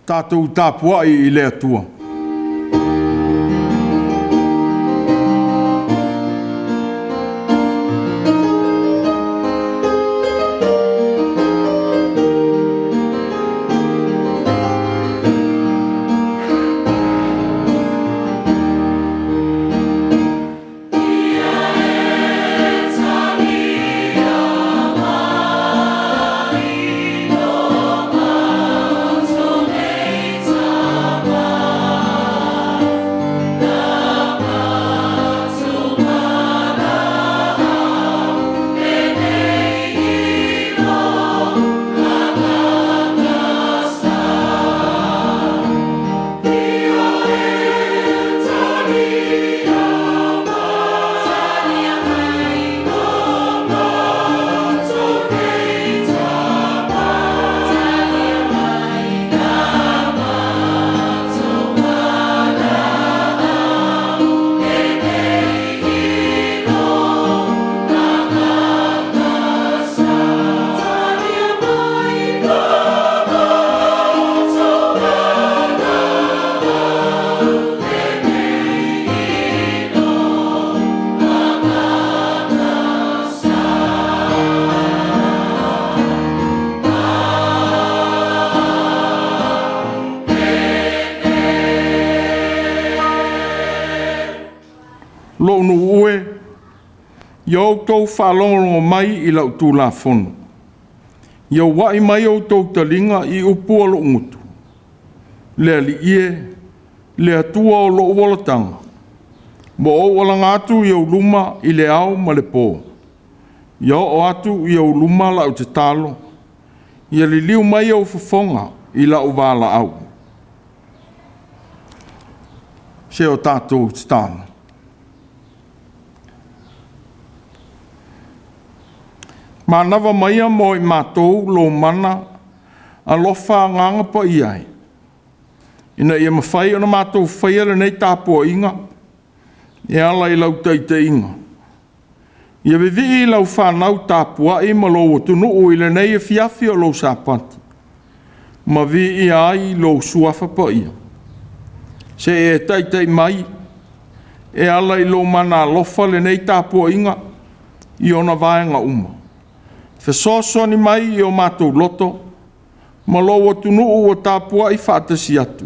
tātou tāpua'i I le atua. Lo no ue, yo tau whalongo mai I lau tū la whono. Yo wai mai o tau talinga I upua lo ngutu. Lea li ie, lea tua o lo uolatanga. Mo o wala ngātu yo luma I le au ma le pō. Yo o atu yo luma la o te talo. Ia li liu mai o whafonga I la o wala au. Se o tātou te tāna. Manawa maia mo I mātou lo mana a lofa nganga pa iai. Ina ia mawhai ona mātou whaiara nei tāpua'iga. E ala I lau taiteinga. Ia vivi I lau whanau tāpua'i ma lo watunu o I le nei e fiafi o lo sāpati. Ma vi I ai lo suafa pa ia. Se e taitei mai. E ala I lo mana lofa le nei tāpua'iga. I ona vaenga uma. Fesoso ni mai I o mātou loto, ma lo watunu o tāpua I whātasi atu.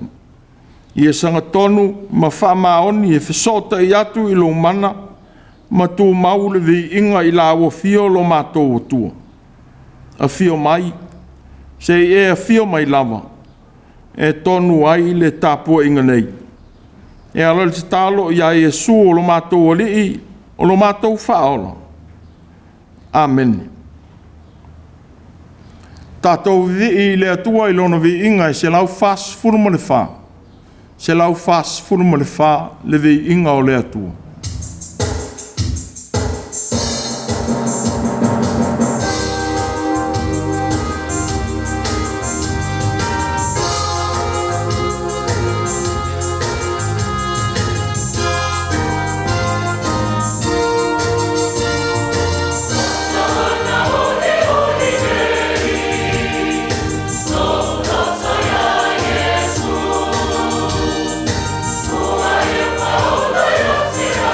I e sanga tonu, ma whamaoni e fesota I atu I lo mana, ma tū maule vi inga I la awa fio lo mātou o tua. A fio mai, se e a fio mai lava, e tonu ai le tāpua inga nei. E ala le talo I a e su o lo mātou o lii, o lo mātou whaola. Amen. Tātou vi le atua I lona vi inga se lau fas furuma le wha. Se lau fas furuma le wha le vi inga o le atua. Yeah.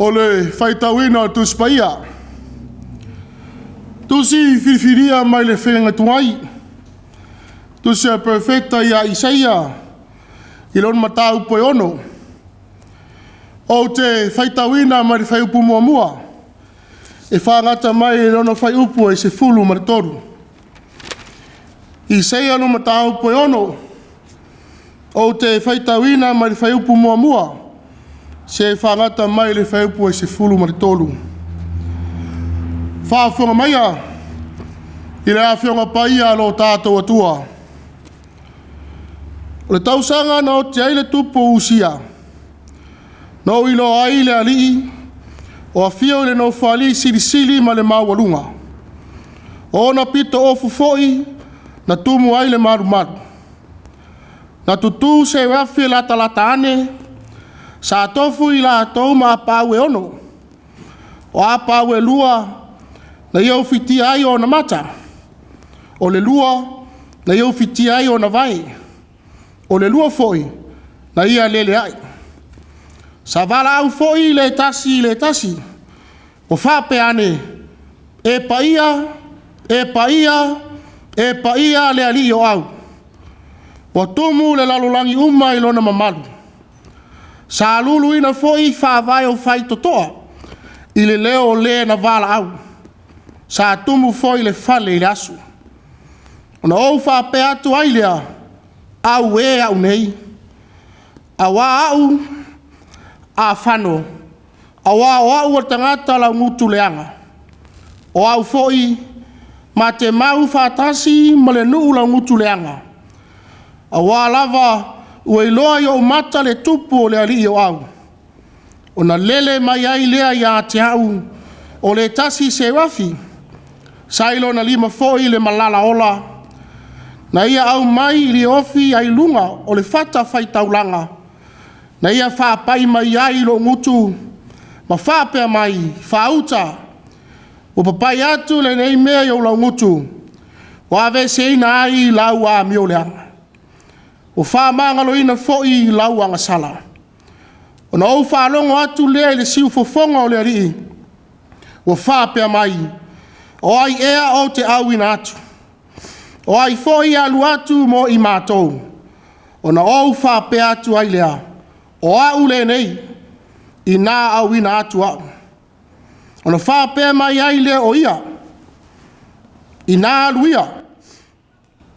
Ole faitawina tu spaia. Tu si fifiria mai le whenga tuai. Tu si a perfecta ia Isaia. Ilon matau poe ono. O te faitawina mai le whaiupu mua mua. E whangata mai e rono whaiupu e se fulu maritoru. Isaia no matau poe ono. O te faitawina mai le whaiupu mua mua. Se whangata mai le whaiupu e se fulu maritoru. Whaafonga maia. I le awhionga paia lo tātou atua. O le tausanga na o te aile tupo usia. No ilo aile alii. O a fio le no whali sili ma le mawalunga. O na pito ofu foi. Na tumu aile maru maru. Na tutu se wafi lata lata ane. Sa tofu i la tau ma apawe ono. O apawe lua. Na iau fiti ai o na mata. O le lua. Na iau fiti ai o na vai. O le lua foi. Na ia lele ai. Sa vala au foi le tasi le tasi. O whape ane. E paia. E paia. E paia le ali o au. O tumu le lalolangi uma i lona mamalu. Sa lulu ina foi whawai o whai totoa. I le leo le na vala au. Sa tumu foi le fale i le asu. Ona ou whape atu ailea. Au e au nei. Awa au. A whano. Awa o au o tangata lau ngutu leanga. O au foi. Ma te mau whatasi ma le nuu lau ngutu leanga. Awa lava ua iloa i o mata le tupu o le ali i o au. O na lele mai ai lea ia te au. O le tasi se wafi. Sailo na lima foi le malala ola. Na ia au mai li ofi ai lunga o le fata fai taulanga. Na ia whapai mai ai lo ngutu. Ma whapea mai, whauta. O papai atu le nei mea i o lau ngutu. O ave se ina ai lau a mio leanga. O whamangalo ina foi lau anga sala. O na au whalongo atu lea le siu fofonga o le arii. O whapea mai. O ai ea o te au ina atu. O ai foi alu atu mo i mātou. O na au whapea atu ai lea. O au le nei. I nā au ina atu au. O na whapea mai ai lea o ia. I nā alu ia.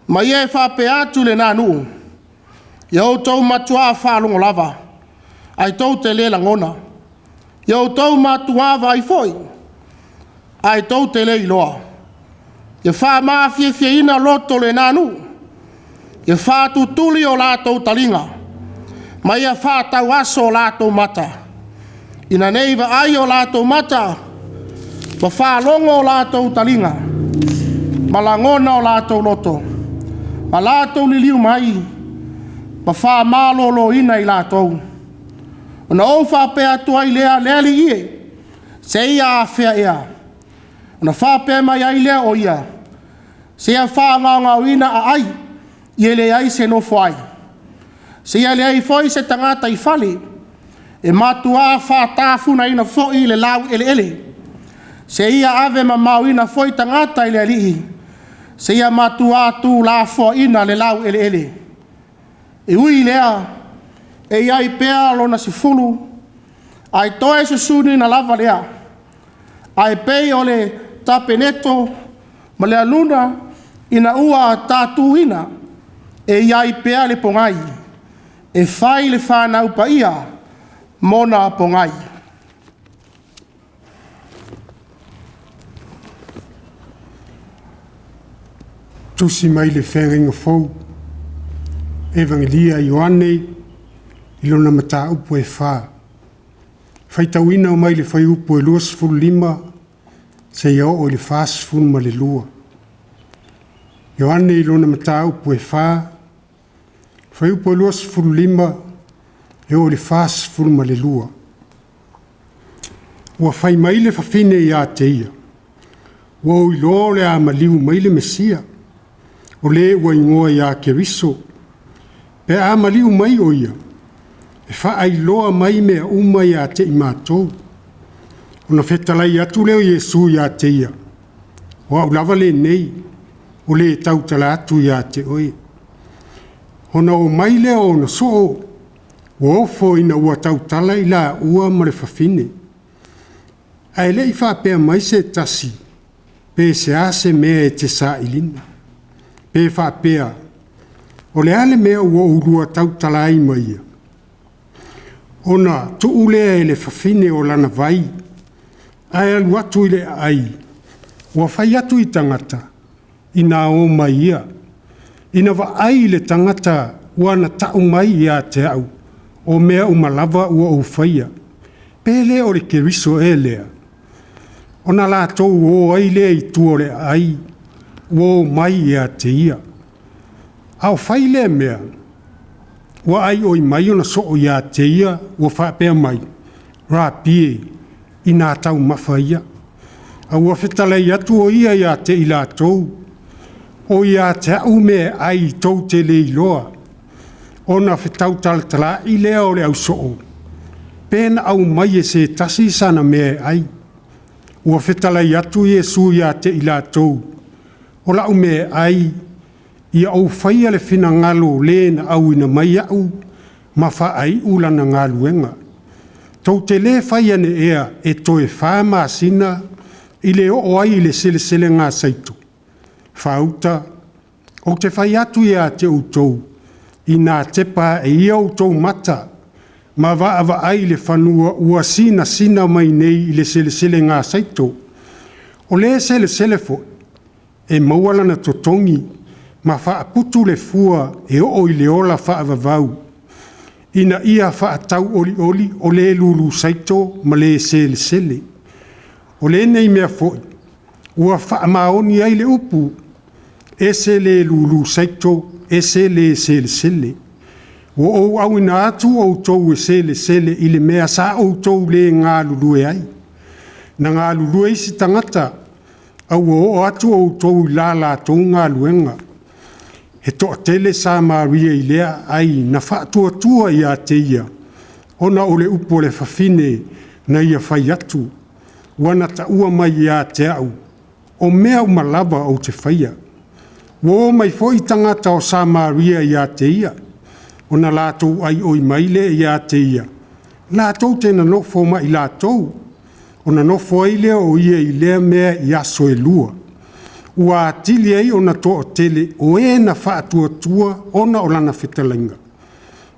Mai e whapea atu le nā nuu. Iau tau matua whalongo lava. Ai tau te le langona. Iau tau matua vai foi. Ai tau te le iloa. Ia wha maa fie ina loto le nanu. Ia wha tutuli o lātou talinga. Ma ia wha tau aso o lātou mata. Ina neiva ai o lātou mata. Ma wha longo o lātou talinga. Ma langona o lātou loto. Ma lātou liliu mai. Ma wha mālolo ina i lātou. O na o wha pēa tuai lea li ie. Se ia a whea ea. O na wha pēa mai ai lea o ia. Se ia wha ngau ina a ai. Ie le ai se no fwai. Se ia le ai foi se tangata i fali. E matua wha tāfuna ina foi le lau ele ele. Se ia ave ma mau ina foi tangata i le alihi. Se ia matua tu la fo ina le lau ele ele. E ui lea, e iai pēa lona si fulu, ai toe se suni na lava lea, ai pei o le tapeneto, ma lea luna, ina ua tātu ina, e iai pēa le pongai, e whai le whanau pa ia, mona pongai. Tusi mai le whenga fau, Evangelia Ioane, ilona mata upu E.F.K.A.S. Whaitauina o mai le whai upu e luas fulu lima, se iao o le fas fulu ma le lua. Ioane ilona mata upu E.F.K.A.S. Whai upu e luas fulu lima, e o le fas fulu ma le lua. Ua whai mai le whawhine i a te ia. Ua o ilo le a maliu mai le mesia. O le ua ingoa i a keriso. Pe a maliu mai o ia. E wha ai loa mai mea uma i a te i mātou. Ona whetalai atu leo Iesu ia te ia. O au lava le nei, o le tau tala atu ia te oe. Ona o mai leo ona soo, o ofo ina ua tau tala i la ua ma le whawhine. Ai le i whapea mai se tasi, pe se ase mea e te sa ilina. Pe whapea, o le ale mea ua urua tau tala ai mai ia. Ona tu ulea e le whawhine o lana vai, ai alu atu i le ai, ua whai atu i tangata, ina o mai ia, ina wa ai le tangata ua na tau mai ia te au, o mea umalava ua ufaya, pele o le keriso e lea. Ona la tau o ai lea i tuo le ai, o mai ia te ia. Au whai lea mea, ua ai oi mai ona soo ia te ia, ua whapea mai, ra pie, ina tau mawha ia. A ua whetalai atu o ia te ila tau. O ia te au me ai tau te le iloa. Ona whetau talatala i lea o le au soo. Pena au mai e se tasi sana me ai. Ua whetalai atu Iesu ia te ila tau. O lau me ai. Ia au whaia le whina ngalo le na au ina mai au. Ma wha ai ulana ngaluenga. Tau te le whaia ne ea e toe whama sina i le o ai le sele ngā saito. Whauta, o te whai atu ia te utou, i nā tepa e ia utou mata, ma wa ai le whanua ua sina mai nei i le sele ngā saito. O le sele fo, e maualana totongi, ma whaaputu le fua e o i le ola whaavavau. Ina ia whaatau oli o le lulu saito ma le sele. O le nei mea foi, ua whaamaoni ai le upu, ese le lulu saito, ese le sele. O au ina atu o tau e sele i le mea sa o tau le ngā lulu e ai. Na ngā lulu e si tangata, au o atu o tau la tau ngā luenga. He toa tele sa Maria i lea ai na whaatua ia te ia. Ona o le upo le whawhine na ia whai atu. Wana ta ua mai ia te au. O mea umalava o te whaia. Wo mai foi tangata o sa Maria ia te ia. Ona lātou ai oi maile ia te ia. Lātou tena nofo mai lātou. Ona nofo ai lea o ia i lea mea i aso e lua. Ua atili ai ona toa tele o e na whaatua ona o lana whetalainga.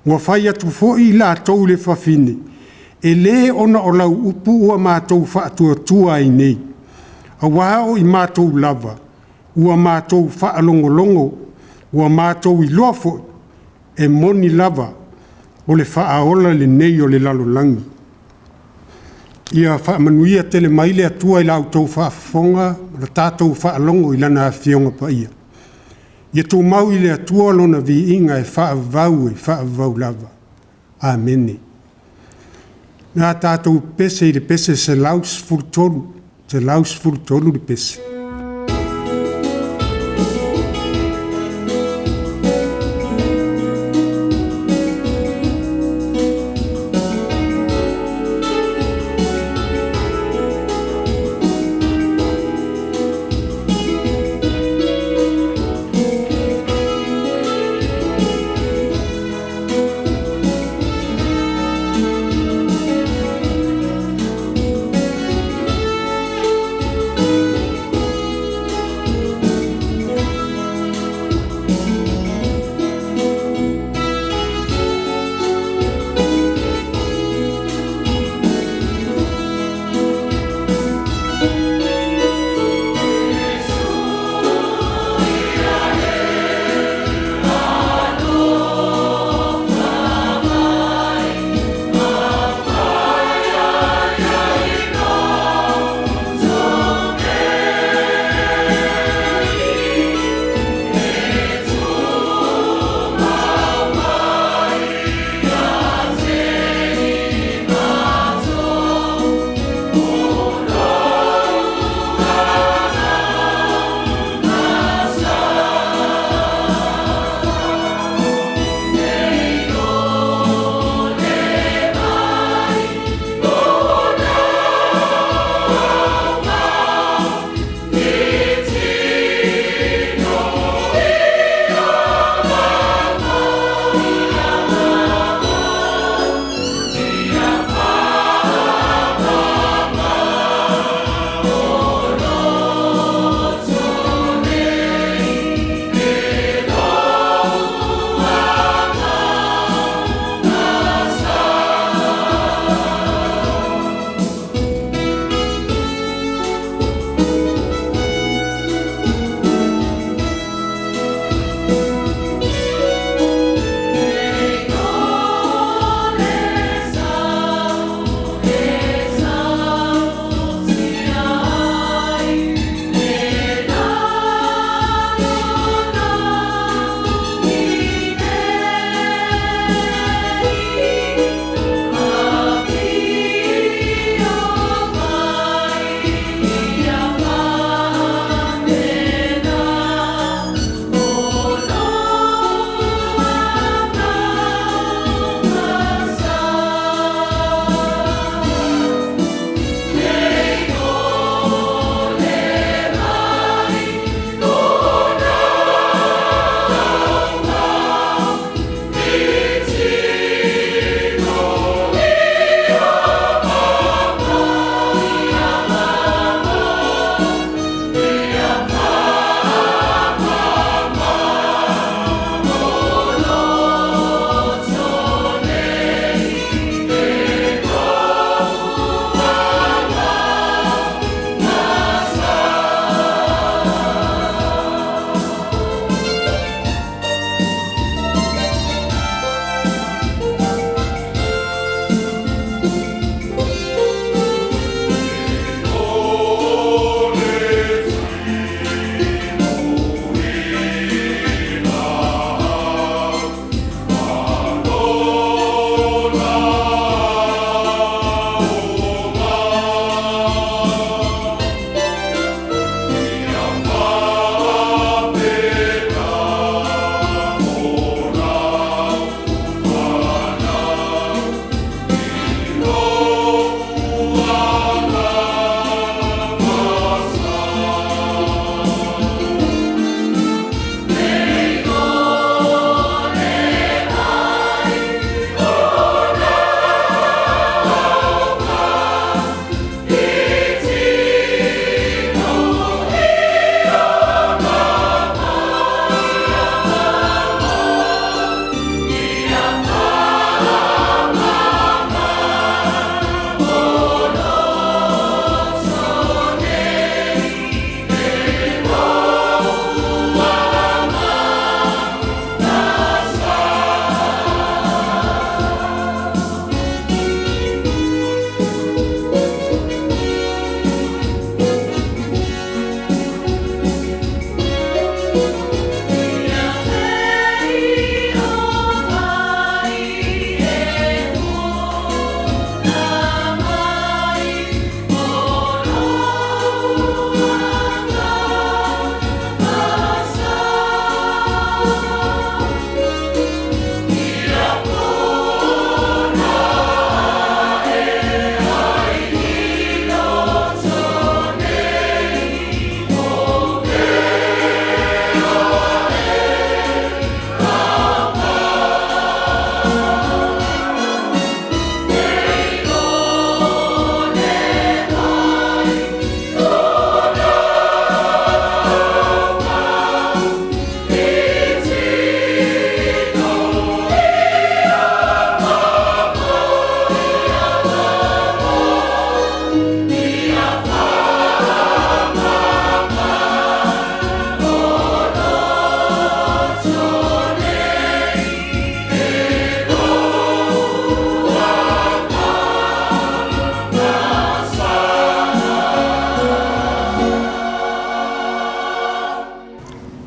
Ua whai atu foi la tau le whawhine. E le ona o lau upu ua mātou whaatua ai nei. A wāo i mātou lava. Ua mātou whaalongolongo. Ua mātou i loa foi. E moni lava o le whaaola le nei o le lalolangi. Ia whaamanuia tele maile atua i lau tau whaafonga, la tātou whaalongo i lana whionga pa ia. Ia tō mau i le atua lona vi inga e whaavau lava. Amene. Nā tātou pese i le pese se laus furtolu le pese.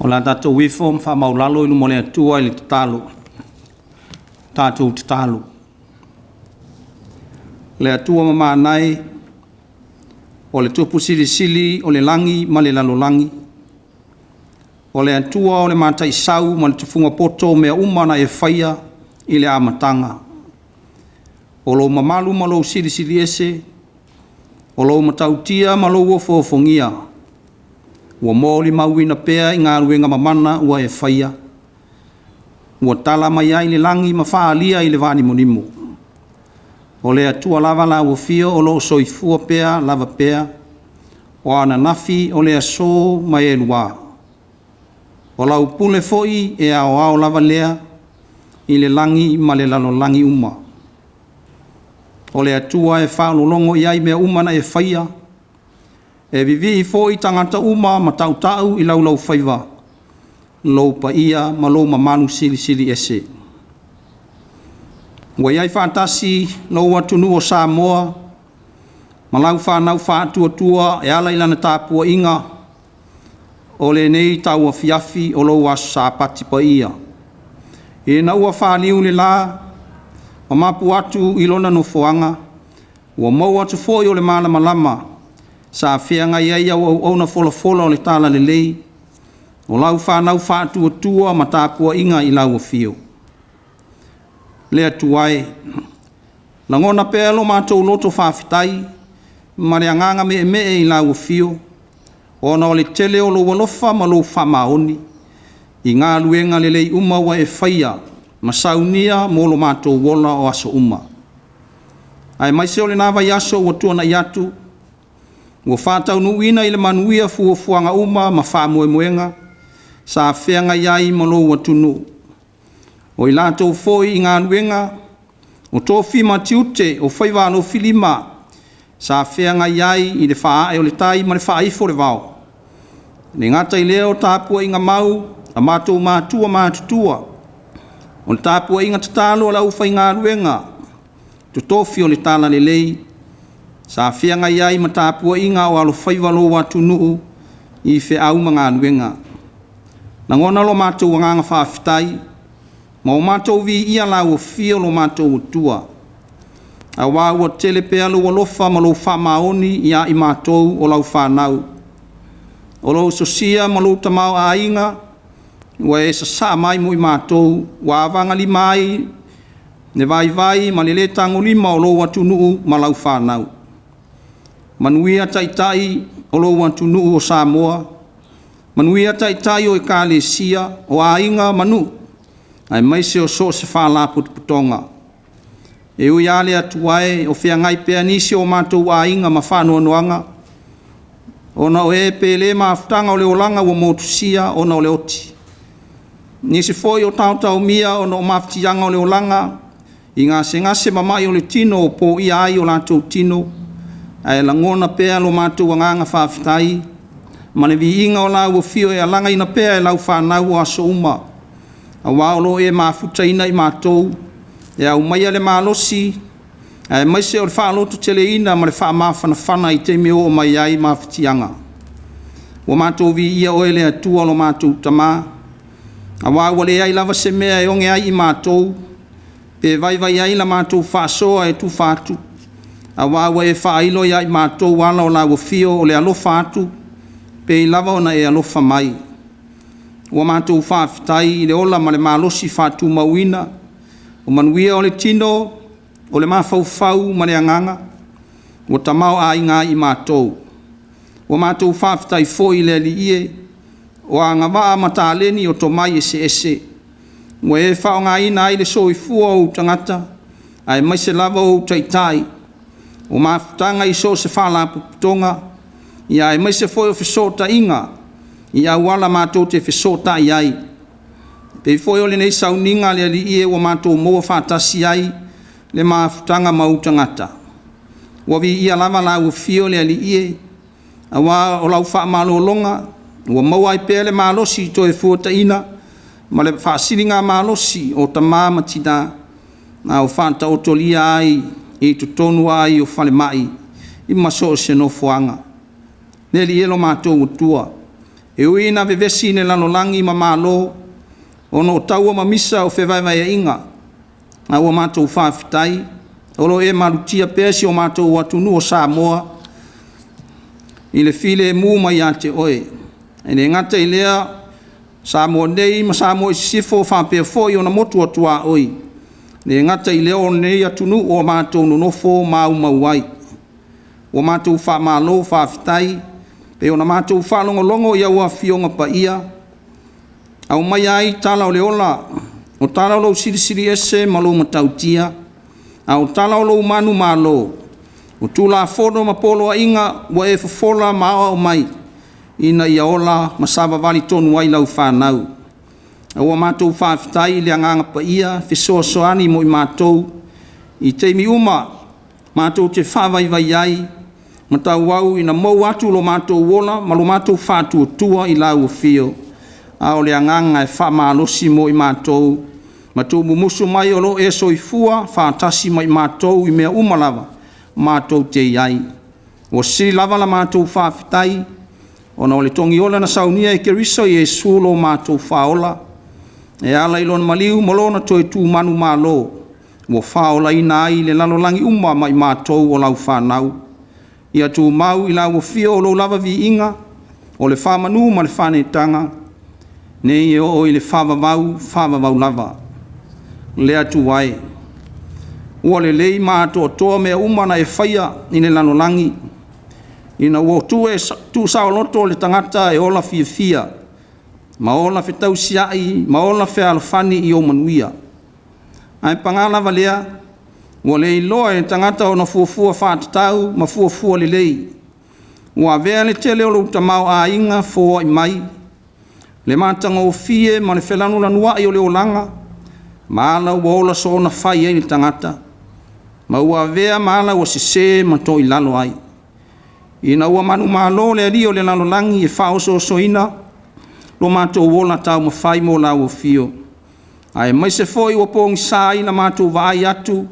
O la tātou wifo mwha maulalo inu mo le atua ili tatalu. Tātou tatalu. Le atua mamanai o le tupu sili sili o le langi ma le lalo langi. O le atua o le matai sau ma le tufunga poto mea uma na e whaia i le amatanga. O lo mamalu ma lo sili sili ese. O lo matautia ma lo uofofongia. Ua mōli mauina pea i ngā ruenga mamana ua e whaia. Ua tala mai ai le langi ma whaalia i le vani monimo. O le atua lava la ua fio o lo soifua pea lava pea. O ana nafi o le aso mai e lua. O lau pule foi e ao lava lea i le langi ma le lalo langi uma. O le atua e whaololongo i ai mea uma na e whaia. E vivi foi tangata uma ma tautau i laulau whaiva. Lou pa ia ma lou mamanu sili sili ese. Wa iai whātasi lou atunu o Samoa. Ma lau whanau whātua tua e ala ilana TAPUA'IGA. O le nei tau a fiafi o lou aso sāpati pa ia. E na ua whāliu le la. Ma mapu atu ilona no foanga. Ua mau atu foi o le malama lama. Sa whianga iai au na fola fola o le tala le lei. O lau whanau whātua tua ma TAPUA'IGA i lau o fio. Le atuai. Langona pēa lo mātou loto whawhitai. Ma le anganga me i lau o fio. O na o le tele o lo walofa ma lo whamaoni. I ngā luenga le lei uma wa e whaia. Ma saunia mo lo mātou wola o aso uma. Ai maise o le nawa yaso o tuana i atu. Ua whātau nuina i le manuia fuafuanga uma ma whamoemoenga. Sa whianga iai ma lo watunu. O i lātou foi i ngā luenga. O tō whima tiute o whaiwano filima. Sa whianga iai i le whaae o le tai ma le whaaifo le vau. Le ngata i leo TAPUA'IGA mau a mātou mātua mātutua. O le TAPUA'IGA tatalo o lau whai ngā luenga. Tu tofi o le tala le lei. Sa whianga iai ma TAPUA'IGA o alo whaiwalo watu nuu i whi au ma ngā luenga. Nangona lo mātou nganga whawhitai. Ma o mātou vi ia lau o fio lo mātou tua. A wā ua tele pea lo walofa ma lo whamaoni ia i mātou o lau whanau. O lo sosia ma lo tamau a inga. Ua e sa mai mo i mātou. Wa avangali mai. Ne vai ma le tango lima o lo watu nuu ma lau whanau. Manuia taitai o lo watu nuu o Samoa. Manuia taitai o KVZK o ainga manu. Ai maise o so se whala putonga. E ui ale atuae o whiangai pea nisi o mātou ainga ma whanua noanga. Ona o e pele Mafutaga o le olanga o motusia ona o le oti. Nisi foi o tautau mia ona o mafutianga o le olanga. I ngase mamai o le tino o po ia ai o lātou tino. Ai langona pea lo mātou anganga whawhitai. Ma le viinga o lau o fio e alanga ina pea e lau whanau o aso uma. A waolo e mafutaina i mātou. E au maia le malosi. E maise o le whaalotu tele ina ma le whaamawhanawhana i te meo o mai ai mafutianga. O mātou vi ia o ele atua lo mātou tamā. A wāua le ai lava se mea e onge ai i mātou. Pe vai ai la mātou whaasoa e tu whātu. A wāua e whaailo ia i mātou wala o la wafio o le alofa atu. Pe i lava ona e alofa mai. O mātou whaafetai i le ola ma le malosi whātu mauina. O manuia o le tino, o le mawhauwhau ma le anganga. O tamau a inga i mātou. O mātou whaafetai fo i le li ie. O a ngawaa matāleni o tomai ese ese. O e whao ngā ina ai le soifua o tangata. Ai maise lava o taitai. O mafutanga i so se whala putonga. I ai maise foi o whisota inga. I au wala mātou te whisota i ai. Pei foi o le nei sauninga le li ie o mātou moa whātasi ai. Le mafutanga mau tangata. O vi ia lava la u fio le li ie. A wā o lau wha malolonga. O mau ai pēle malosi to e fuata ina. Ma le whaasiringa malosi o ta māma tina. Na o whanta o tolia ai. I tu tonu ai o whale mai. I maso o se no fuanga. Ne li elo mātou utua. E ui na vevesi ne lanolangi ma malo, ono o taua ma misa o whewaiwai e inga, a ua mātou whaafitai, olo e marutia pēsi o mātou watunu o Samoa, i le file mū mai a te oe. E ne ngata i lea, Samoa nei, ma Samoa i sifo whapea foi o na motu atua oi. Ne ngata i lea o nei atunu o mātou nonofo mau mauai. O mātou whamalo whaafitai, pe o na mātou whalongolongo i aua fionga pa ia. Au mai ai tala o le ola, o tala o lau sirisiri ese malo matautia, au tala o lau manu malo, o tula fono ma polo a inga wa e fofola maa o mai, ina ia ola masaba vali tonu ai lau whanau. Au a mātou whaafitai le anganga pa ia, fisoa soani mo i mātou, i teimi uma, mātou te whawaiwai ai, matau au ina mau atu lo mātou wola, ma lo mātou whātua tua i lau o fio. Ao le anganga e whamalosi mo i mātou, mātou mumusu mai o lo e soifua, whātasi mai mātou i mea umalava, mātou te iai. O siri lava la mātou whaafitai, o na o le tongi ola na saunia e keriso i e sulo mātou whaola, e ala ilona maliu molona toi tū manu mālo, o whaola ina ai le lalolangi uma mai mātou o lau whanau. Ia tū mau i lau o fio o lo lava vi inga, o le whamanu ma le whanetanga, nei e o i le whavavau lava. Lea tu wai. Ua le lei mātua toa mea umana e whaia i le lanolangi. Ina ua tu sao loto le tangata e ola fia. Ma ola whetau siai, ma ola whealofani i o manuia. Ai pangalawa lea, ua lei loa e tangata o na fuafua whātatau, ma fuafua le lei. Ua vea le tele o lo utamau a inga fōa i mai, le mātanga o fie ma le whelanu lanua i o le olanga, ma ala ua ola so na whai e ni tangata, ma ua vea ma ala ua sese ma to i lalo ai. Ina ua manu malo le ali o le lalo langi e whaoso soina, lo mātou wola tau ma whai mo lau o fio. Ai mai se foi ua pōngi sā ina mātou vai atu,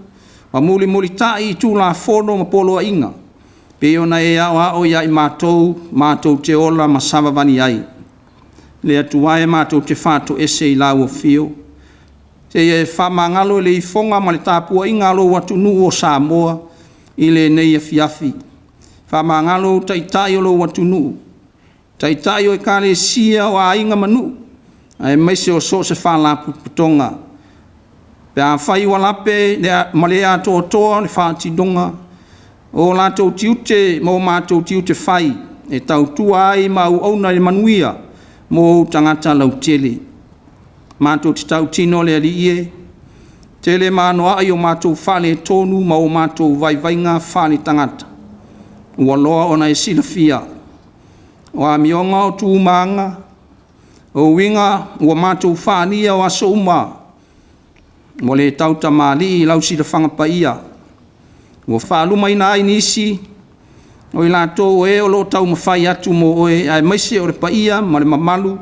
ma muli tai i tū la fono ma polo a inga, pe ona e ao ia i mātou te ola ma savavani ai. Le atuae mātou te whātou ese i lau o fio. Te e whamangalo le i fonga ma le TAPUA'IGA alo watu nu o Samoa i le nei e fiafi. Whamangalo taitai o lo watu nu. Taitai o e kare sia o a inga manu. Ai maise o so se whalapu putonga. Pe a whai walape ma le ato toa le whātidonga. O lātou tiute mo mātou tiute whai. E tau tua ai ma u auna le manuia. Mo tangata lau tele. Mātou te tau tino le ali ie. Tele mānoa ai o mātou whale tonu ma o mātou vaivainga whale tangata. Ua loa ona e sila fia. O a mionga o tūmanga. O winga ua mātou whania o aso uma. Mo le tauta mali i lau sila whangapa ia. Ua whaaluma ina ai nisi. O i lātou e o lo tau mawhai atu mo oe ai maise o le paia ma le mamalu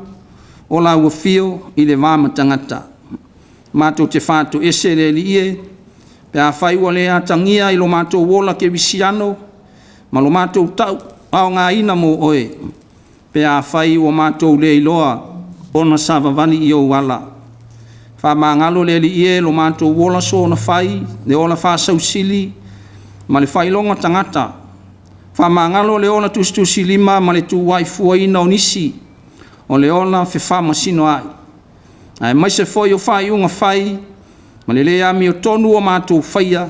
o la ua fio i le vāma tangata. Mātou te whātou ese le li ie, pe a whai ua le atangia i lo mātou wola ke visiano, ma lo mātou tau au ngā ina mo oe, pe a whai ua mātou le iloa o na savavani i o wala. Whamangalo le li ie lo mātou wola so na whai, le ola whāsau sili, ma le whailonga tangata. Whamangalo le ola tustusi lima ma le tu wai fuaina o nisi, o le ola whewhama sino ai. Ai mai se foi o whai unga whai, ma le lea mi o tonu o mātou whaia,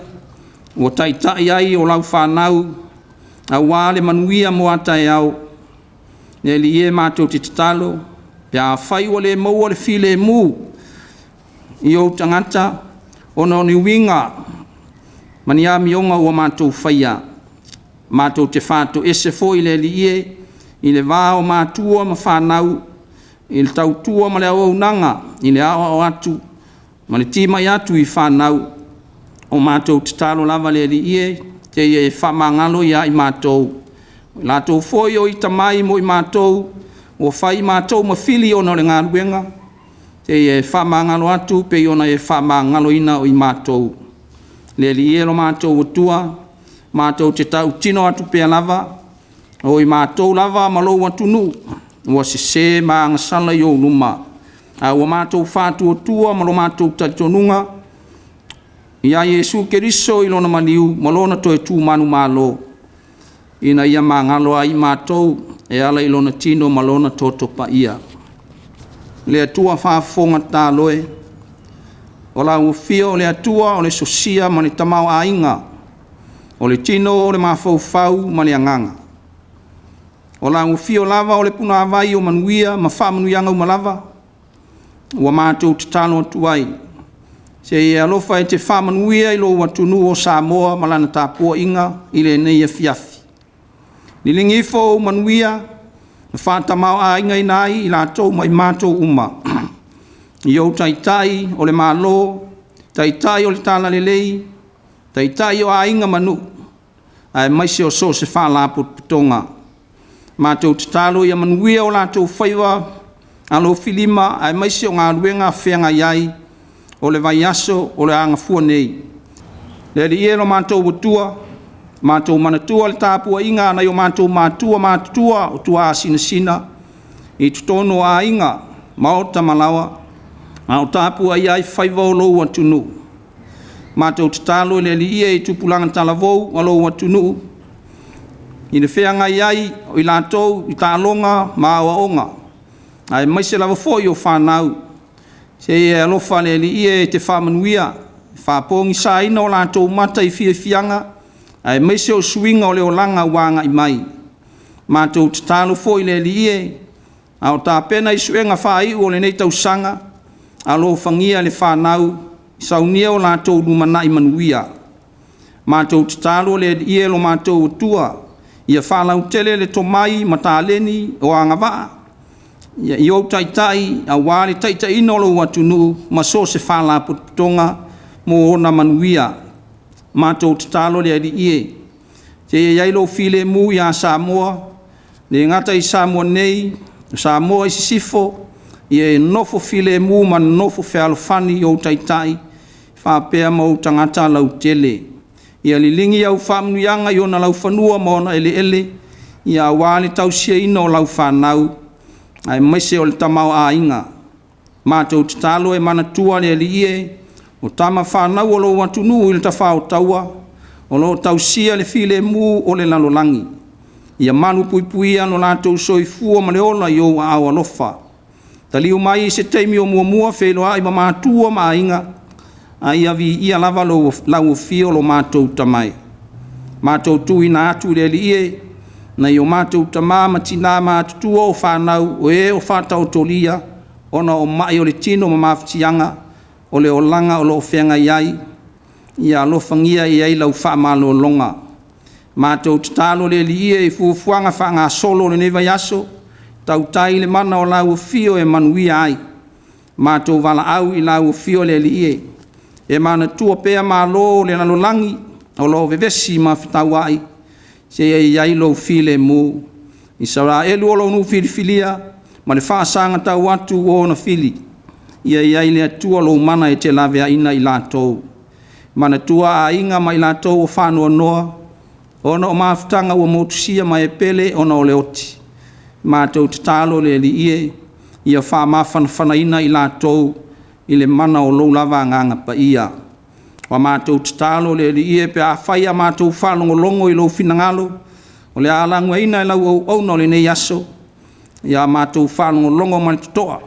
o taitai ai o lau whanau, a wale manuia mo atai au, le li e mātou te tatalo, pe a whai o le maua le file mu, i o tangata, o no ni winga, mani a mi onga o mātou whaia. Mātou te whātou ese foi le li ie, i le vāo mātua ma whanau, i le tautua ma le au nanga, i le ao atu, ma le tīmai atu i whanau, o mātou te talo lava le li ie, te e whamangalo ia i mātou. Lātou foi o i tamai mo i mātou, o whai mātou ma whili o no le ngāruenga, te e whamangalo atu, pe i ona e whamangalo ina o i mātou. Le li ie lo mātou o tua, mātou te tau tino atu pia lava, o i mātou lava ma lou atu nu, ua se ma agasala i ou luma ua matou fatuatua ma lo matou talitonuga ia Iesu Keriso i lona maliu ma lona toe tumanu malo ina ia magalo ai matou e ala i lona tino ma lona totopaia le atua faafofoga tataloe o lauafia o le atua o le sosia ma le tamao aiga o le tino o le mafaufau ma le agaga o lauafia o lava o le punavai o manuia ma faamanuiaga uma lava ua matou tatalo atu ai se ia alofa e te faamanuia i lou atunuu o Samoa ma lana tapuaʻiga i lenei afiafi lilingi fo o manuia na faatamao aiga ina ai i latou ma i matou uma i ou taitai o le malo taitai o le talalelei taitai o aiga manu ae maise o so se faalaputoga matou tatalo ia manuia o latou faiva alo filima ae maise o galuega afeaga i ai o le vaiaso o le agafua nei le alii e lo matou atua matou manatua le tapuaʻiga anai o matou matua matutua o tuā sinasina i totonu o aiga ma o tamalawa a o tapua ia i faiva o lou atunuu matou tatalo le alii i tupulaga talavou o lou atunuu i le feagai ai o i latou i taloga ma aʻoaʻoga ae maise lava foʻi o fanau se e alofa le alii e te faamanuia faapogisaina o latou mata i fiafiaga ae maise o suiga o le olaga uaga i mai matou tatalo foʻi le alii e a o tapena i suʻega faaiʻu o lenei tausaga a lo fagia le fanau i saunia o latou lumanaʻi manuia matou tatalo le alii e lo matou atua ia faalautele le tomai ma taleni o agavaa ia i ou taʻitaʻi auā le taʻitaʻina o lou atunuu ma so se faalaputoga mo ona manuia matou tatalo le alii e te iai lou filemu iā Samoa le gata i Samoa nei Samoa i sisifo ia e nofo filemu ma nofo fealofani i ou taʻitaʻi faapea ma ou tagata lautele ia lilingi au faamanuiaga i ona laufanua ma ona eleele ia auā le tausiaina o lau fanau ae maise o le tamao aiga matou tatalo e manatua le alii e o tama fanau o lou atunuu i le tafaotaua o loo tausia le filemu o le lalolagi ia manu puipuia no latou soifua ma le ola i ou aao alofa taliu mai i se taimi o muamua feloaʻi ma matua ma aiga aia viia lava lauofia o lo matou tamai matou tuuina atu i le alii e na i o matou tamā ma tinā matutua o fanau o e o faataotolia ona o maʻi o le tino ma mafutiaga o le olaga o loo feagai ai ia alofagia i ai lau faamalologa matou tatalo le alii e i fuafuaga faagasolo o lenei vaiaso tautai le mana o lauofio e manuia ai matou valaau i lauofio le alii e manatua pea malo o le lalolagi o loo vevesi ma fetauaʻi se iai lou filemu i saraelu o lou nuu filifilia ma le faasaga tau atu o ona fili ia iai le atua lou mana e te laveaina i latou manatua aiga ma i latou o fanoanoa ona o mafutaga ua motusia ma e pele ona o le oti matou tatalo le alii e ia faamafanafanaina i latou i le mana o lou lava agaga paia wa matou tatalo le alii e pe afaia matou falogologo i lou finagalo o le alaguaina e lau auauna o lenei aso ia matou falogologo ma le totoa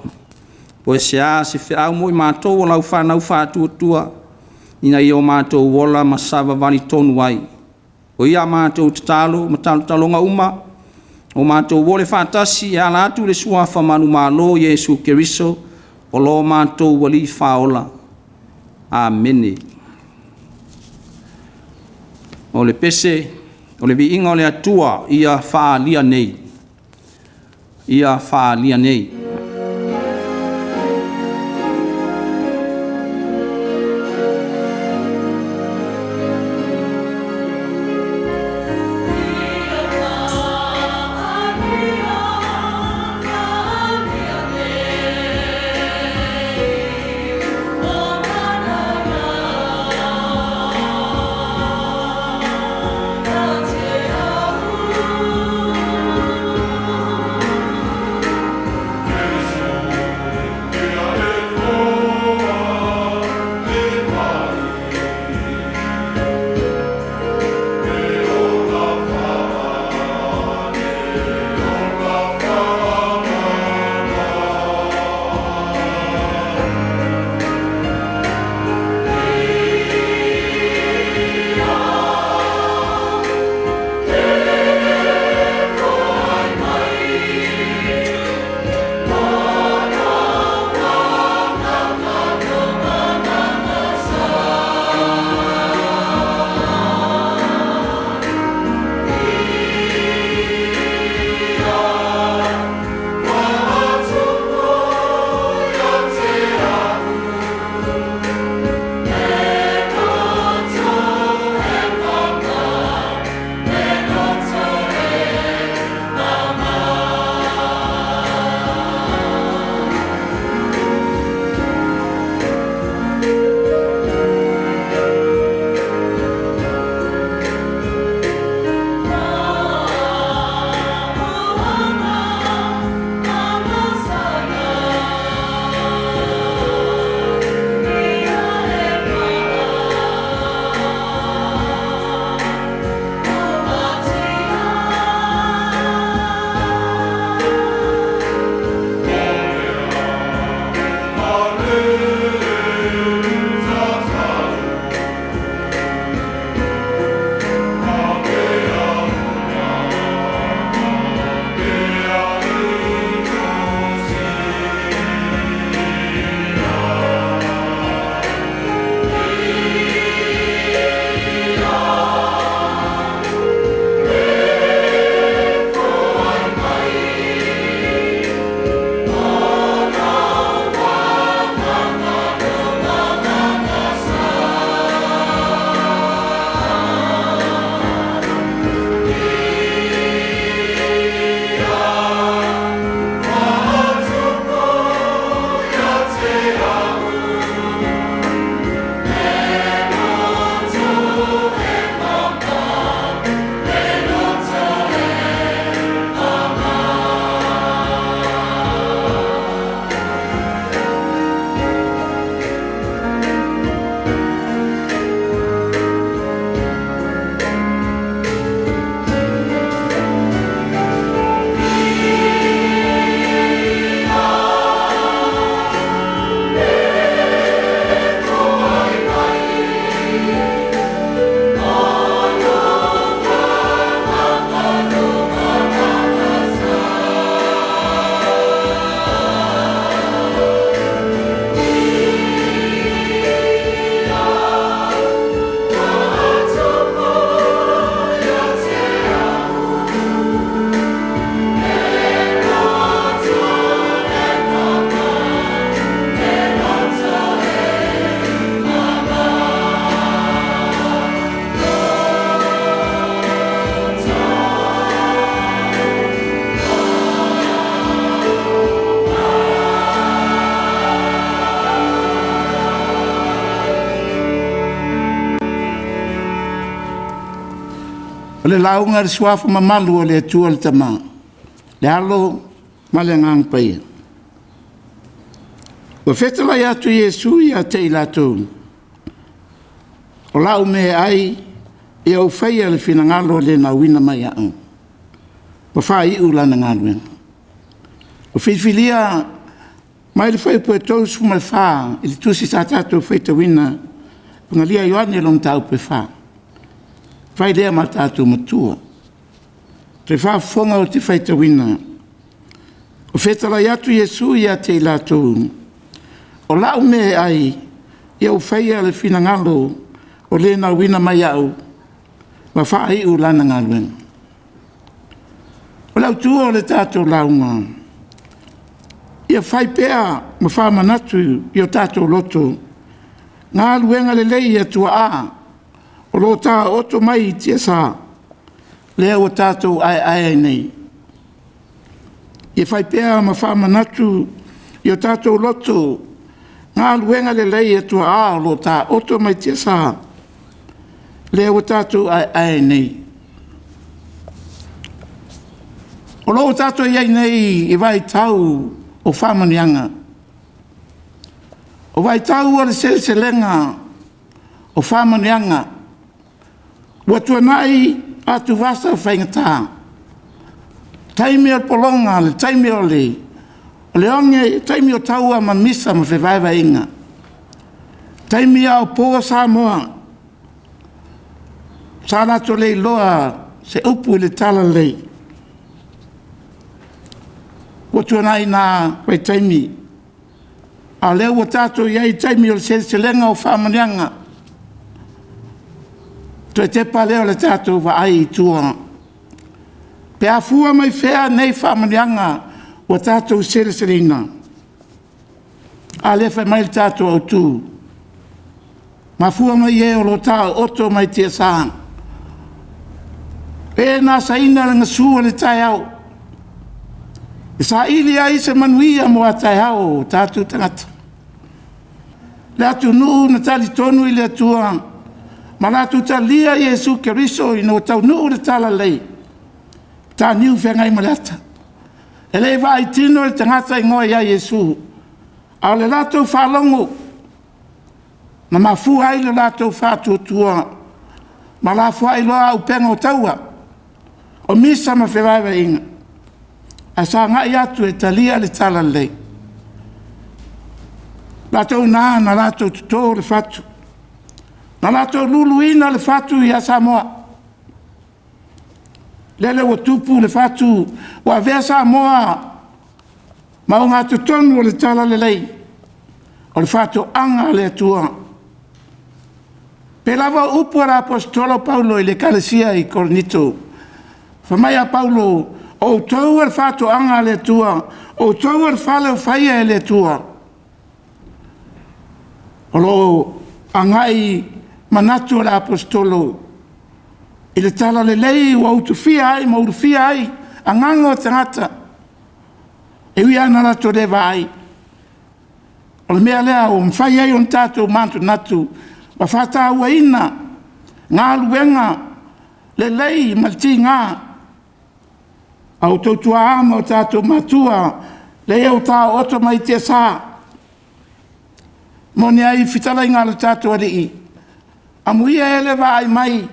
po e seā se feʻau mo i matou o lau fanau faatuatua ina ia o matou ola ma savavalitonu ai o ia matou tatalo ma talotaloga uma o matou o le faatasi e ala atu le suafa manumālō Iesu Keriso o lo matou alii faola amene o le pese o le viiga o le atua ia faaalia nei le launga le suafa mamalu o le atua le tama. Le alo ma le ngang paia. Wa fetala ya tu Yesu ya te ilatou. O lau me ai e au whaia le whinangalo le na wina mai au. Wa whai ulana ngāluenga. O whiwhilia mai le whai pua tous fu mai wha i le tusi sa tātou whaita wina pungalia Ioane long tau pe wha. Whai lea ma tātou matua. Te wha fonga o te whaita wina. O whetala yatu Yesu ia te ilatou. O lau me ai i au whaia le whinangalo o le na wina mai au. Wa whai ulana ngāluenga. O lau tua o le tātou launga. Ia whai pēa ma whamanatu i o tātou loto. Ngā luenga le lei atua a. O lo tā oto mai tia sā. Lea o tātou ai nei. Ia whai pēa ma whamanatu i o tātou loto. Ngā luenga le lei atua a. O lo tā oto mai tia sā. Lea o tātou ai nei. O lo tātou iai nei i vai tau o whamanianga. O vai tau o le selenga o whamanianga. Watua nai atu vasa whaingatā. Taimi o polonga, le taimi o le. O le onge, taimi o taua ma misa ma whewaiwa inga. Taimi au poa Samoa. Sa nato lei loa se upu le tala lei. Watua nai nā wai taimi. A leo wa tātou iai taimi o le selenga o whamanianga. Toi te pa leo le tātou wa ai i tua. Pe a fua mai whea nei whamanianga wa tātou selina. A le whai mai le tātou au tū. Ma fua mai e o lo tā oto mai tia sā. E nā sa ina le ngasua le tai au. E sa ili ai se manuia mo a tai au tātou tangata. Le atu nuu na tali tonu i le atua. Ma la tu talia Yesu Keriso i no tau nuu le tala lei. Tā niu whengai malata. E le vai tino le tangata i ngoa ia Yesu. A le latou whalongo. Na mafu ai le latou whātua. Ma la fuai loa au penga o taua. O misa ma whewaiwa inga. A sa ngai atu e talia le tala lei. Latou nā na latou tuto le fatu. Na latou luluina le fatu i a Samoa. Lele wa tupu le fatu. Wa vea Samoa. Ma o ngā tutonu o le tala le lei. O le fatu anga le atua. Pe lava upu ara apostolo Paulo i le kalesia i Korinito. Whamaya Paulo o tau ar whātu anga le tua, o tau ar whale o whaia le tua. O lo angai manatu la apostolo, i le tala le lei o autu fia ai, mautu fia ai, angango tangata. E ui ana rato le vai. O le mea lea o mwhai ai on tātou mantu natu, ma whata ua ina, ngā luenga, le lei malti ngā, au tautua ama o tātou matua, le eo tā oto mai tia sā. Moni ai fitala inga le tātou alii. Amuia ele wa ai mai.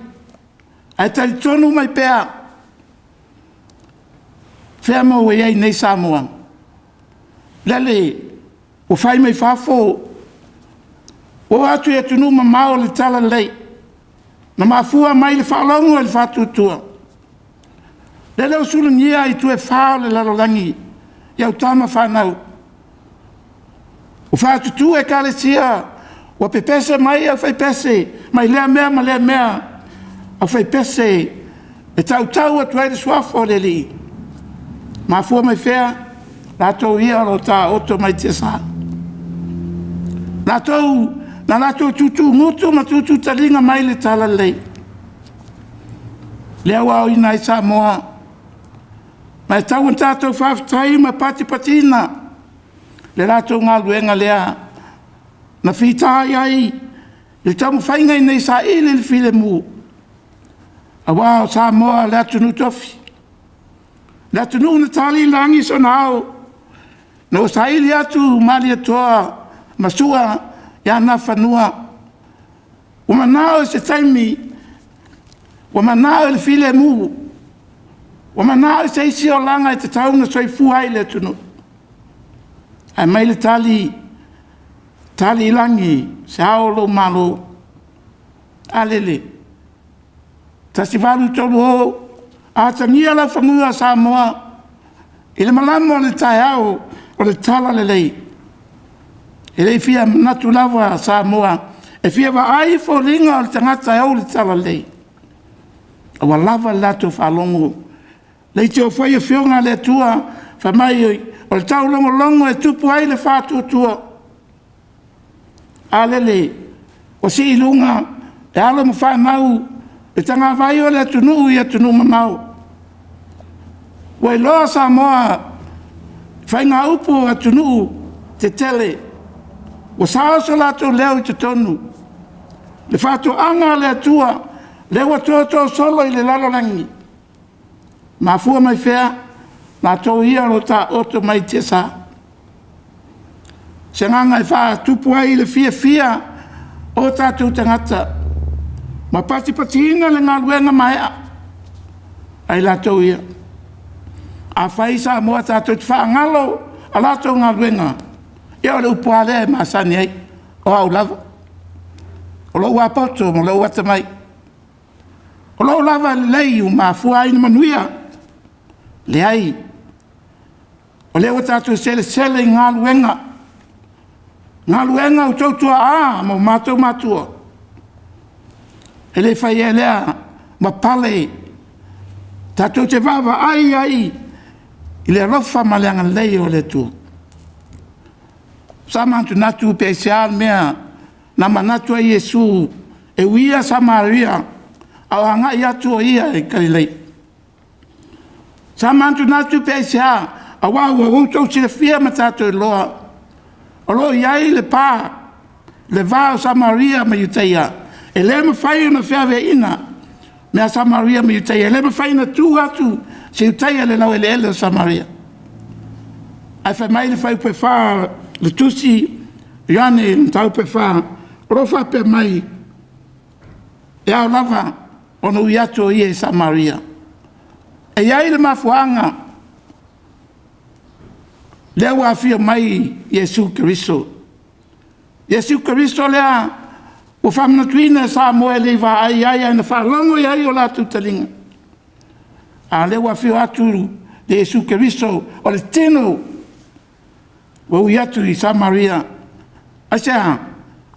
Ai tari tonu mai pēa. Whea mau e ai nei Samoa. Lele, o whai mai whafo. O atu e tunu ma mao le tala lei. Na mafua mai le whalongo le whatutua. Lele o sulu ngia i tu e whao le lalolangi. Iau tama whanau. O whatutu e kalesia. O pepese mai au whai pese. Mai lea mea ma lea mea. Au whai pese. E tau tau atu ai le suafo le li. Mafua mai whea. Latou ia o tā oto mai tia sā. Latou tutu ngutu ma tutu talinga mai le tala lei. Lea wau ina i Samoa. Mai tau an tātou whawhtai ma patina. Le latou ngā luenga lea. Na whitai ai. Le tamu whaingai nei sa ele le while mu. Awa o Samoa le atunu tofi. Le atunu na tali langi so nao. No saili atu mali atoa masua ya na fanua. Wamanao se taimi. Wamanao le file mu. Wamanao se isi o langa te taunga soifu ai le atunu. Ai mai le tali langi se aolo malo. Alele. Tasi valu tolu ho. Atangia la whanua Samoa. Ile malamo o le taiao o le tala le lei. Ele fia natu lava Samoa. E fia wa ai fo ringa o le tangata au le tala lei. Awa lava lato whalongo. Lei te o whaia whionga le tua. Whamai o le tau longo longo e tupu ai le whātua tua. Alele. O si ilunga. E ala mo whanau. E tanga vai o le atunu i atunu mamau. Wai loa Samoa. Whai ngā upo atunu te tele. Wa sao so lato leo i te tonu. Le whātua anga le atua. Leo atoa solo i le lalolangi. Mafua mai whea. Nā tau ia lo ta oto mai te sa. Se nganga i wha tupu ai le fia o tātou tangata. Ma pati inga le ngā luenga mai ai lātou ia. A whai Samoa tātou te whaangalo a lātou ngā luenga. Ia o le upuale e masani ai. O au lava. O lau a POTO mo lau ata mai. O lau lava le lei u mafua ai ni manuia. Le ai. O leo tātou sele ngā luenga. Ngā luenga u tautua mo mātou mātua. Ele fai e lea ma pale. Tātou te wawa ai. I le rofa ma leanga lei o le tu. Samantu natu pe seal mea. Na manatu a Yesu. E uia Samaria. Au anga i atu o ia e Galilei. Samantu natu pe seal. A wawa utou sile fia ma tātou loa. O lo iai le pā. Le vao Samaria ma Yuteia. E le ma whai na whiawe ina. Mea Samaria ma Yuteia. E le ma whai na tū atu. Se Yuteia le lau ele Samaria. Ai whai mai le whai pe wha. Le tusi. Iane le tau pe wha. Rofa pe mai. E au lava. Ono iato i e Samaria. E iai le mafuanga. Leo a fia mai Yesu Keriso. Yesu Keriso lea o whamna tuina sa moe le wa ai na whalongo i o la tutalinga. A leo a fia atu le Yesu Keriso o le tino wa ui atu i Samaria. Asea,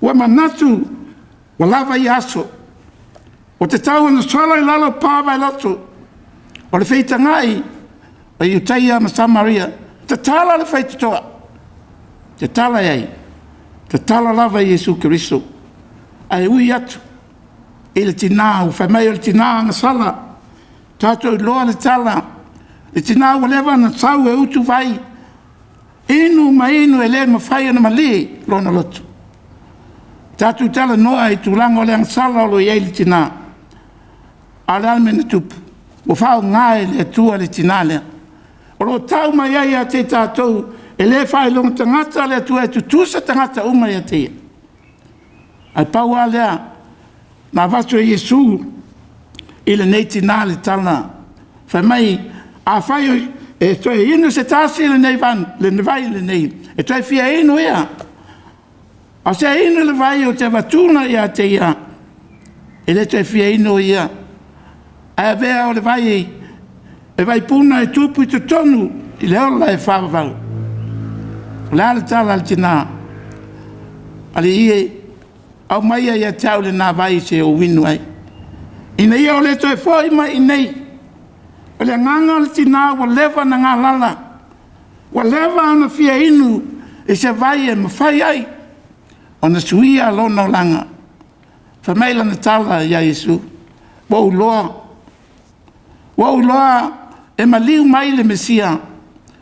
wa manatu wa lava i aso. O te tau na sola i lalo pāwai loto. O le feita ngai o Yuteia ma Samaria. Te tala le whai toa. Te tala ei. Te tala lava Yesu Keriso. Ai ui atu. E le tina u whai mai o le tina na sala. Tātou loa le tala. Le tina u lewa na sau e utu vai. Inu ma inu e le ma whai ana ma le lona lotu. Tātou tala noa i tūlanga o le ang sala o lo iei le tina. A le almena tupu. O whao ngai le atua le tina lea. O lo tau mai ai a te tātou, e le whai longa tangata le atua e tutusa tangata umai a te. Ai pau a lea, nā vato e Yesu, i le neiti nā le tala. Whai mai, a whai e toi inu se tāsi le nei van, le nevai le nei. E toi fia inu ea. A se inu le vai o te watuna ia te ia. E le toi fia inu ia. Ai a vea o le vai e vai puna e tupu i te tonu i le ola e whawawau. Le ala tala al tina. Ali ie, au mai ai a tau le nā vai se o winu ai. Ina ia o le toi fōi mai i nei. O le nganga al tina wa lewa na ngā lala. Wa lewa ana fia inu e se vai e mawhai ai. O na suia lona o langa. Whamaila na tala ia Yesu. Wau loa. Wau loa. E maliu mai le Mesia.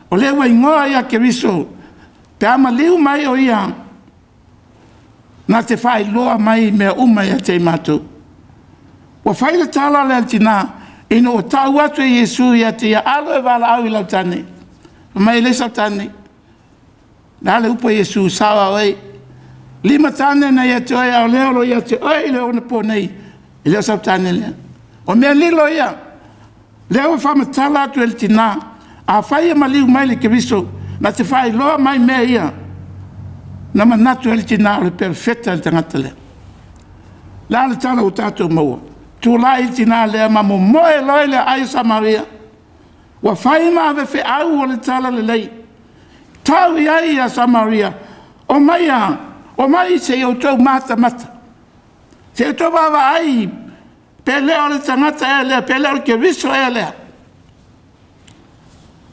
O lewa ingoa ia Keriso. Pe a maliu mai o ia. Nā te whai loa mai mea umai a te mātou. Wa whaile tala le tina, ino o tau atu e Yesu ia te ia alo e wala au i lau tane. Mai le sa tane. Nā le upa Yesu sawa oi. Lima tane na ia te oi au leo lo ia te oi leo na po nei. I leo sa tane lea. O mea lilo ia. Leo e whama tala atu e le tina. A whaia maliu mai le Keriso. Na te whai loa mai mea ia. Na manatu e le tina o le perfecta le tangata lea. La le tala o tātou maua. Tu lai tina lea ma mo moe loe le ai Samaria. Wa whai ma ave fe au o le tala le lei. Tau i ai a Samaria. O mai se o tau mata. Se o tau wawa ai. Pe leo le tangata e lea. Pe leo le Keriso e lea.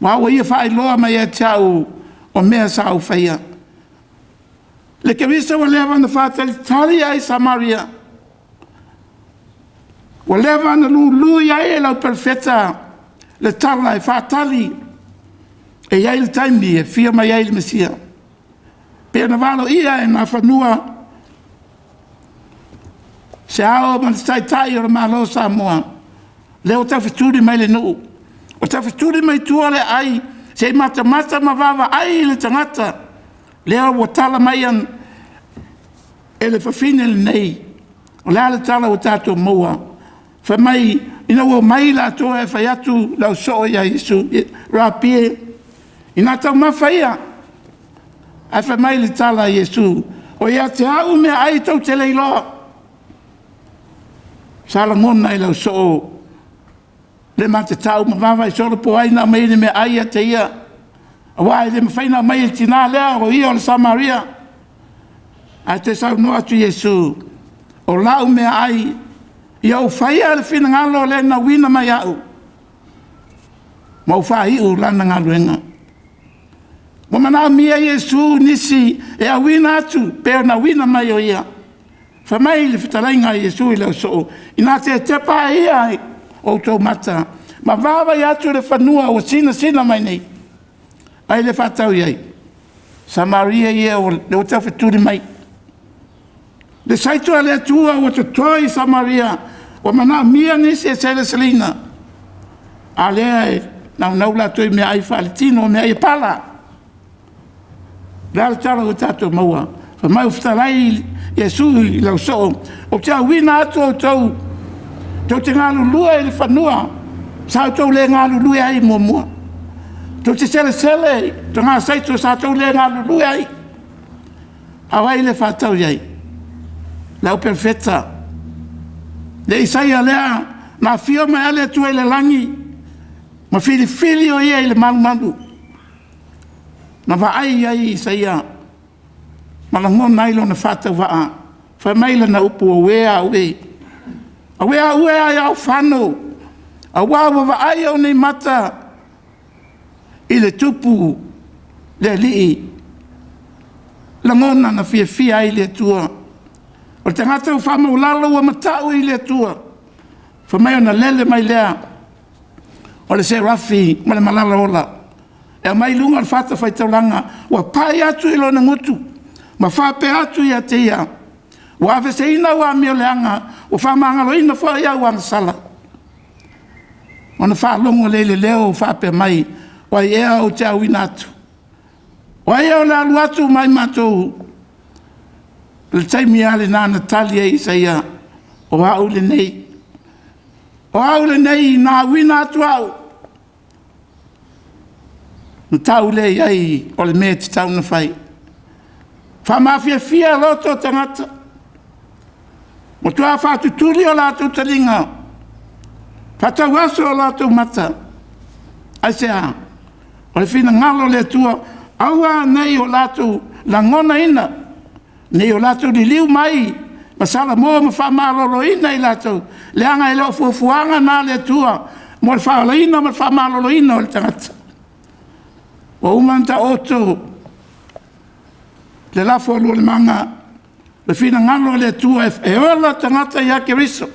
Wa ia whai loa mai e tau o mea sa au whaia. Le Keriso wa lea wana whātali tali ai Samaria. Wa leva na lu ia e lau perfeta le tala e whātali e iai le taimi e fia mai iai le Mesia. Pea na walo ia e na whanua se ao ma le tai o le malo Samoa. Leo tawhituri mai le nuu. O tawhituri mai tua le ai se mata ma wawa ai le tangata. Leo wa tala mai an e le whawhine le nei. O lea le tala o tātou maua. Fa mai ina wo mai la to e fa yatu la so ya Yesu rapie ina ta ma fa ia a fa mai le tala Yesu o ya te au me ai to te le lo sala mon nai la so le ma te tau ma va so le po ai na mai me ai te ia wa le me fa ina mai tina le o ia o Samaria a te sa no atu Yesu o la me ai ia o whaia le whina ngalo le na wina mai au. Mau whai u lana ngaluenga. Mo mana mia Yesu nisi e a wina atu peo na wina mai o ia. Whamai le whitarainga Yesu i leo so. Ina te tepa ia o tau mata. Ma wawa i atu le whanua o sina mai nei. Ai le whatau iai. Samaria ia o le o tau wheturi mai. Le saitua le atua o te toi Samaria. O mana mia nisi e sele selina. A lea e nau la toi mea ai whaletino mea ai pala. Lea le tala o tātou maua. Fa mai uftarai Yesu i lau so. O tea wina atu o tau. Tau te ngalu lua e le whanua. Sao tau le ngalu lua ai mua. Tau te sele. Tau ngā saito sa tau le ngalu lua ai. Awai le whatau iai. Lau perfecta. Le Isaia lea, na fio mai ale tu ele langi, ma fili o ia ele manu. Na va ai Isaia, ma la ngon nailo na fata waa, fa maila na upu o wea ue. A wea ue ai au whano, a wawa va ai au nei mata, i le tupu, le lii. La ngona na fia ai le tua. O te ngata u whama u lalo ua matau i le tua. Whamai o na lele mai lea. O le se rafi, ma le malala ola. E mai lunga al whata whai tauranga. Ua pai atu i lona ngutu. Ma whape atu i a te ia. Ua ave se ina ua mi o leanga. Ua whama angalo ina wha ia ua sala. O na wha longo leile leo whape mai. Ua i ea o te au ina atu. Ua ea o le alu atu mai matou. Le taimi ale nana tali e Isaia o au le nei. O au le nei na wina atu au. Na tau le iai o le mea te tau na whai. Whamawhia fia loto tangata. Mo tua whatu turi o lato taringa. Whatau aso o lato mata. Ai se a. O le fina ngalo le tua. Aua nei o lato la ngona ina. Nei o lato li liu mai. Masala mo ma whamalolo ina i lato. Leanga i leo fuafuanga na le tua. Mo le whaala ina ma whamalolo ina o le tangata. O umanta oto. Le lafo alu le manga. Le fina ngalo le tua e ola tangata ia Keriso.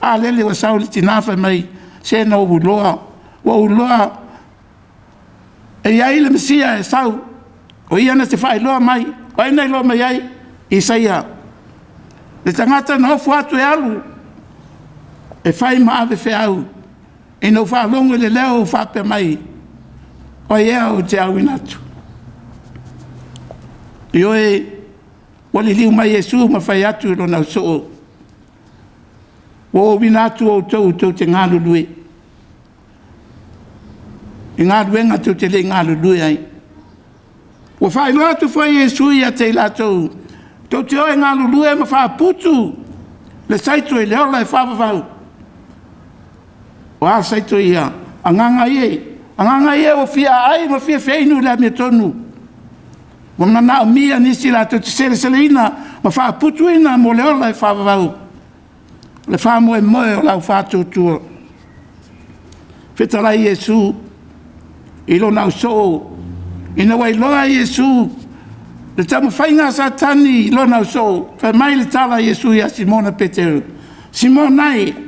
A lele wa sauli tinafa mai. Se na uloa. Wa uloa. E iai le Mesia e sau. O ia na te whai loa mai. O ina i loa mai ai. Isaia. Le tangata na ofu atu e alu. E whai ma ave whiau. E no whalongo le leo whape mai. O ia o te au inatu. I oe, wali liu mai Yesu ma whai atu no nau soo. O winatu o tau te ngālu lui. I ngālu enga tau te le ngālu lui ai. O whai loa tu whai Yesu ia te ilatou. Tau te oe ngālu lui ma wha putu. Le saito e leo lai whawawau. O a saito ia. Anganga ie o fia ai ma fia feinu le me tonu. Wa mana o mia nisi la te sele ina ma fa putu ina mo le ola fa va. Le fa mo e mo la fa tu tu. Fetala Yesu ilo na so ina wai loa Yesu le tamu fainga satani lo na so fa mai le tala Yesu ya Simona Petero. Simonai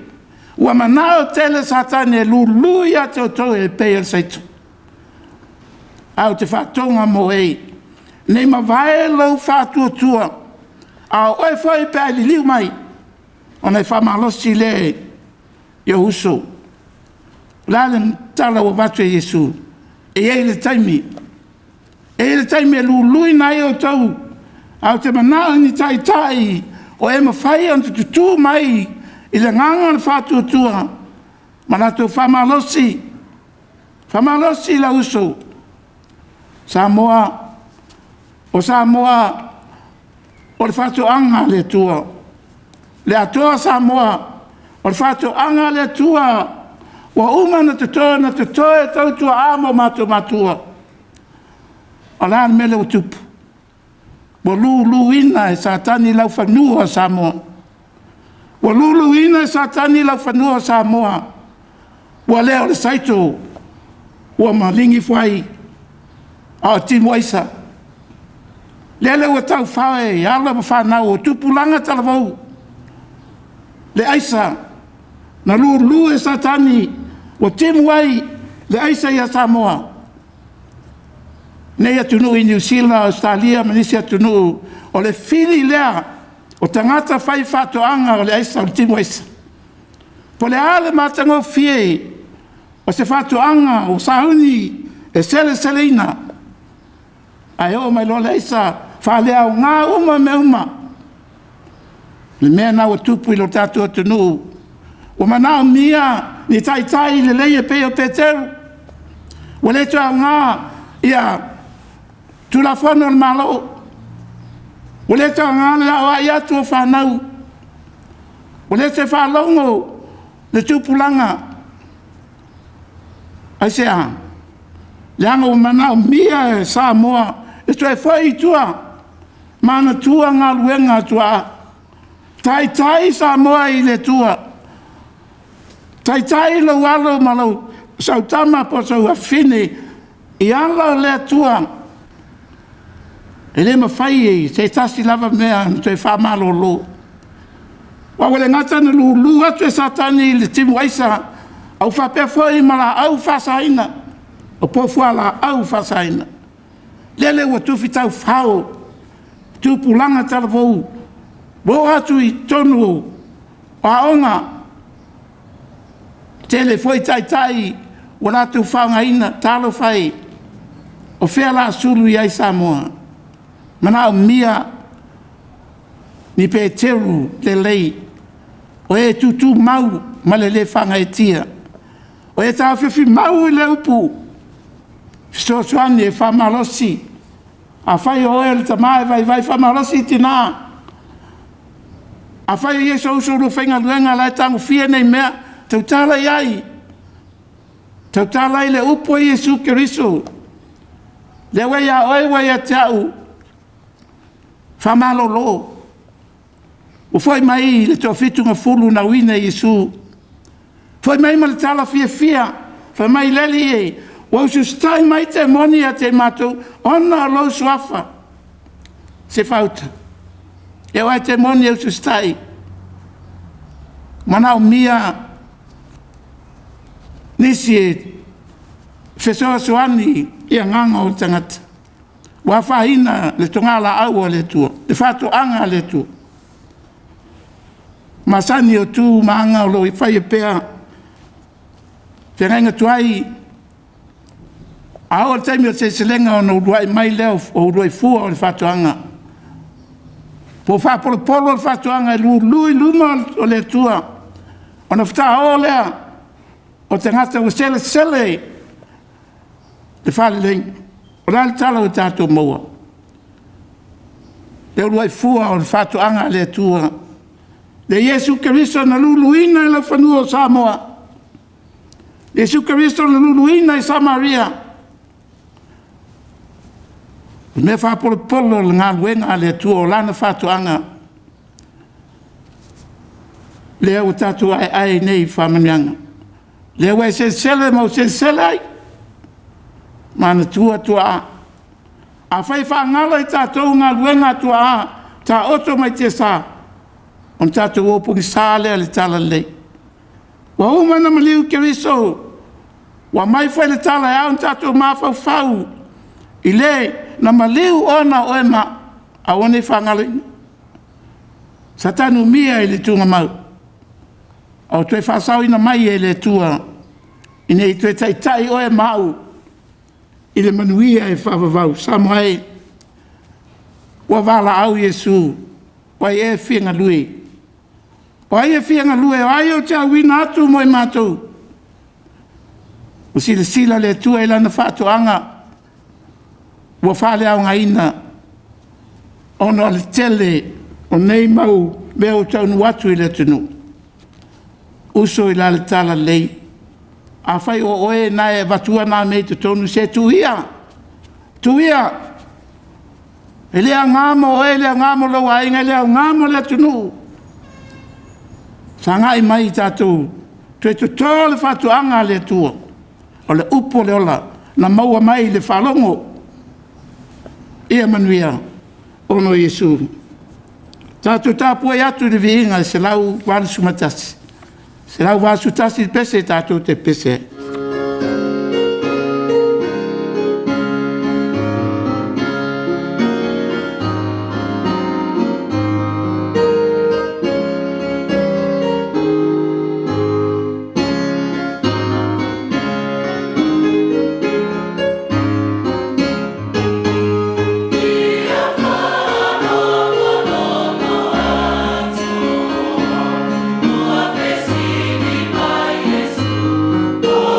wa manao tele satane lulu ya toto e pe saito. Au te fatonga mo e. Nei ma vai lo fatu tua. Au oi foi pe li liu mai. Ona fa malosi le yo uso. Lalim tala o vatu Yesu. E ele taimi. E ele taimi lulu na yo tau. Au te manao ni tai o e ma fai on tu mai. I le nganga le whātua tua, manato whamalosi la uso. Samoa, o le whātua anga le tua. Le atoa Samoa, o le whātua anga le tua. Wa uma na te toe tau tua amo matua. O lan mele o tupu. Wa lu ina e satani lau whanua Samoa. Wa lulu ina satani la whanua Samoa. Wa leo le saito. Wa malingi fwai. A timu aisa. Lele wa tau whae. Ala ma whanau o tupulanga talavau. Le aisa. Na lulu e satani. Wa timu ai. Le aisa ia Samoa. Nei atunu i Niu Sila, Ausetālia, manisi atunu. O le fili lea. O tangata whai whātoanga o le aisa o le timu aisa. Po le ale mātango fie o se whātoanga o sahuni e sele ina. Ai o mai lo le aisa whālea o ngā uma me uma. Le mea nā o tupu i lo tātua tunu. O manao mia ni tai le leia pe o Peteru. O le tua ngā ia tula whanu o malo. O le ta ngale a ia tu whanau. O le te whalongo le tupulanga. Ai se a. Leanga o manao mia e Samoa. E tu e whai tua. Mana tua ngā luenga tua. Tai Samoa i le tua. Tai lo alo malo. Sautama po sau a fine. I ala le tua. E le mawhai e, se tasi lava mea, te whamalo lo. Wa wale ngata na lulu atu e satani le timu aisa, au whapea whai mala au whasaina, o pofua la au whasaina. Lele wa tuwhi tau whao, tupulanga talavou, wo atu i tonu o aonga, tele foi tai, wala tu whaonga ina, talo whai, o whea la sulu i ai Samoa. Manao mia ni Peteru le lei. O e tutu mau ma le whanga e tia. O e tau whiwhi mau i le upu. Fisosuani e whamalosi. A whai o e le tamae vai whamalosi tina. A whai o Yesu usuru whainga luenga lai tangu fia nei mea. Tautala iai. Tautala i le upu e Yesu Keriso. Le wea oe te au. Whamalo lo. O foi mai le tō whitunga fulu na wina Yesu. Foi mai ma le tala fia. Foi mai leli e. O su stai mai te moni a te matou. Ona lo suafa. Se fauta. E wai te moni e su stai. Mana o mia. Nisi e. Fesoa suani. Ia nganga o tangata. Wa whahina le tongala au le tua. Le whātu anga le tua. masani o tu maanga o lo I whai e pēa. Te renga tuai, a o taimi o te selenga o no uruai mai leo o uruai fua o le whatuanga. Po whapolo polo o le whatuanga lui luma o le tua. O na whata o lea, o te ngata o sele, le whale leng, o la le tala o tātou maua. Le uruai fua o le whatuanga le tua. Le Yesu Keriso na luluina I la whanua o Samoa. Yesu Keriso na luluina I Samaria. Me whapolo polo le ngā luenga le tua o lana whatuanga. Le au tatu ai nei whamanianga. Le au se sele mau se sele ai. Mana tua a. A whai whangala I tātou ngā luenga tua a. Tā oto mai te sā. On tātou opo ki sālea le tala lei. Wa umana maliu Keriso. Wa mai whai le tala e au tātou mawhau whau. I le na maliu ona o ema a one whangala. Satanu mia I le tunga mau. Au tue whasau ina mai e le tua. I nei tue tai o e mau. I le manuia e whavavau. Samoai. Wa wala au Yesu. Wa e whianga lui. O ai e whianga lue, o ai o te awina atu mo I mātou. O sila le tua I lana whātuanga. Ua whale au ngā ina. Ono le tele, o nei mau, mea o taunu atu I le tunu. Uso I la le tala lei. A whai o oe na e watua nā mei te tonu se tuia. Tuia. E lea ngāmo o e lea ngāmo lau ainga, lea ngāmo le tunu. Sa ngai mai tātou, tue tu tōle whatuanga le tua, o le upo le ola, na maua mai le whalongo. Ia manuia, ono Yesu. Tātou tāpua I atu le viinga, se lau wāna sumatasi. Se lau wāna sutasi pese tātou te pese. Oh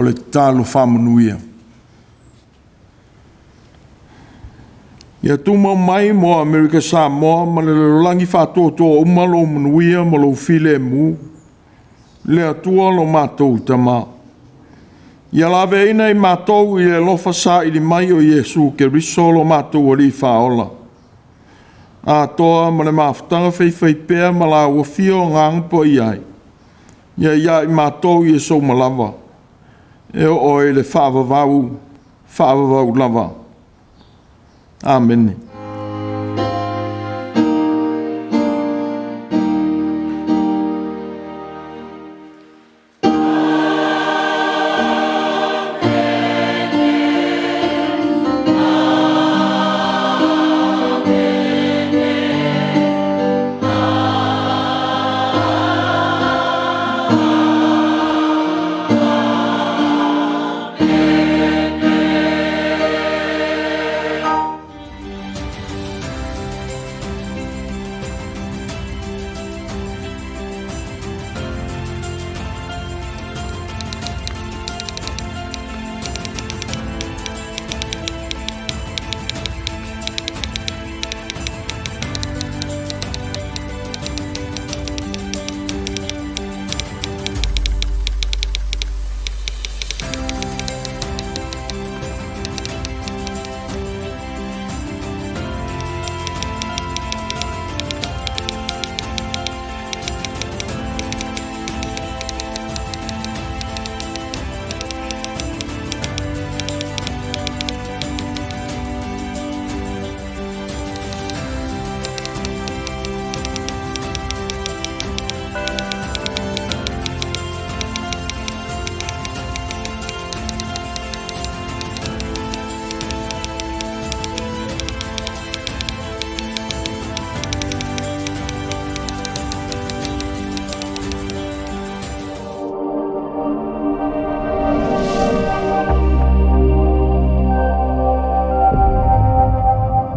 o le talo whamanuia. Ia tuma mai mo Amerika Samoa ma le lolangi whātotoa umalo manuia ma lo file mu le atua lo mātou tama. Ia lawe ina i mātou i le lofa sa i li mai o Iesu ke riso lo mātou o li whaola. A toa ma le Mafutaga whai pēr ma la wafio ngang po i ai. Ia i mātou i e so malawa. E o e le whaavavau lava. Amen.